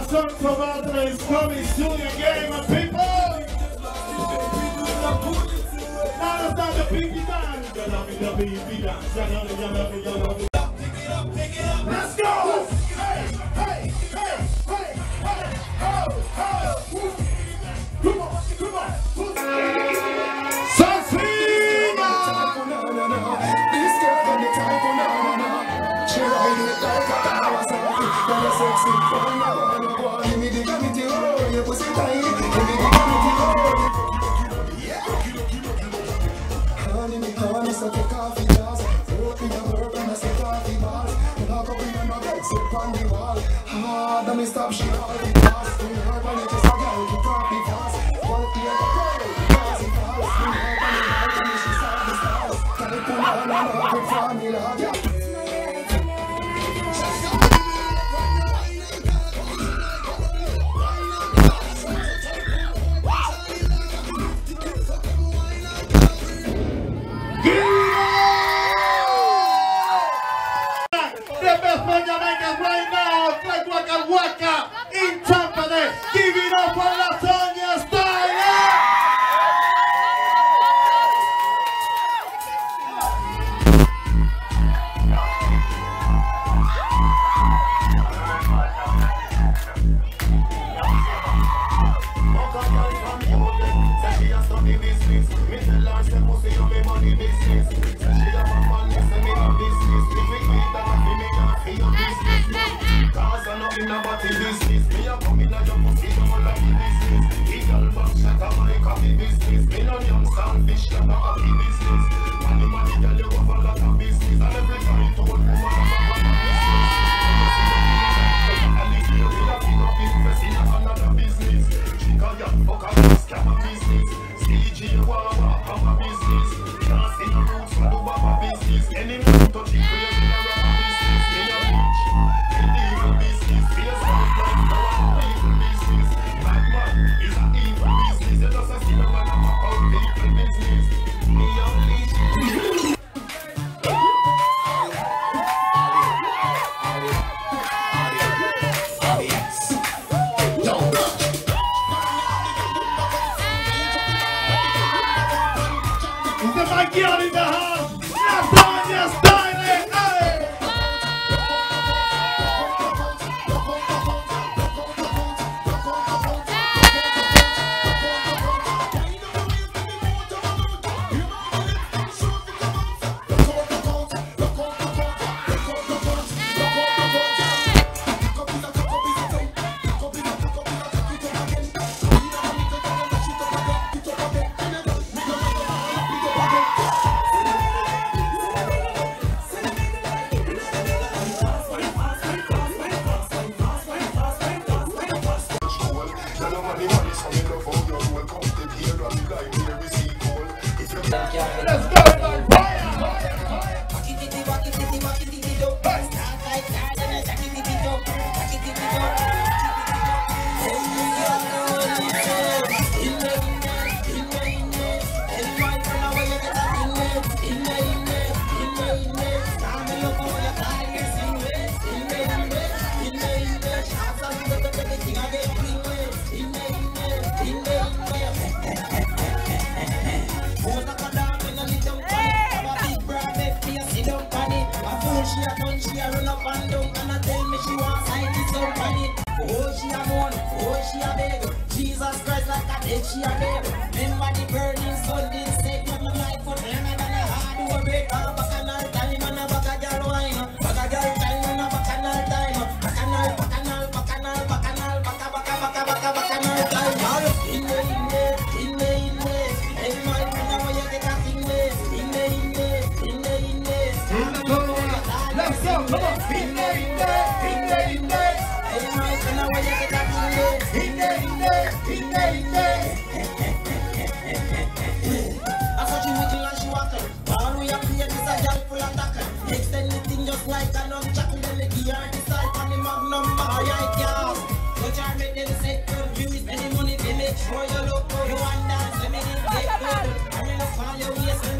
song from Adler is coming soon again, my people. Now let's start the pinky dance. Let's go! Hey, hey, hey, hey, hey, ho, ho. Come on, come on. Sasina! This girl got the type of no. She ride it like a Kawasaki. Got a sexy phone, no. Give me the gravity, oh, your pussy tight. Give me the gravity, oh. Honey, so take off the glass. Work in the work and I say coffee bars. Lock up in my bed, sit on the wall. Hard, let me stop, she all the glass. We work on it, just a girl to copy fast. One ear, the girl, because it falls. We work on it, like me, she saw the stars. Can you put on and up with formula, yeah. Jamaica right now, Club Waka Waka in Tampere. Give it up for Latonya Style. Girl in the house, Latonya Style, hey! Let's go, everybody! She a run up and down and I tell me she wants I need some money. Oh, she a moan, oh, she a beg. Jesus Christ like a dead, she a beg. Remember the burning sun did say come like for longer than a hard work. Bacchanal time and a bacchanal wine. Bacchanal time and a bacchanal time. Bacchanal time. In the. Every man know where you get that in there. Let's go, come on. In the. Every man know where you get that in there. I saw she wiggle and she wackle. All we have here is a girl full of tackle. Extend the thing just like a nunchuckle. Then the gear decide on the magnum bar. Right, girl. So try make them say confused. Any money they make sure you look good. You want dance, let me get good. I mean, look for your waist.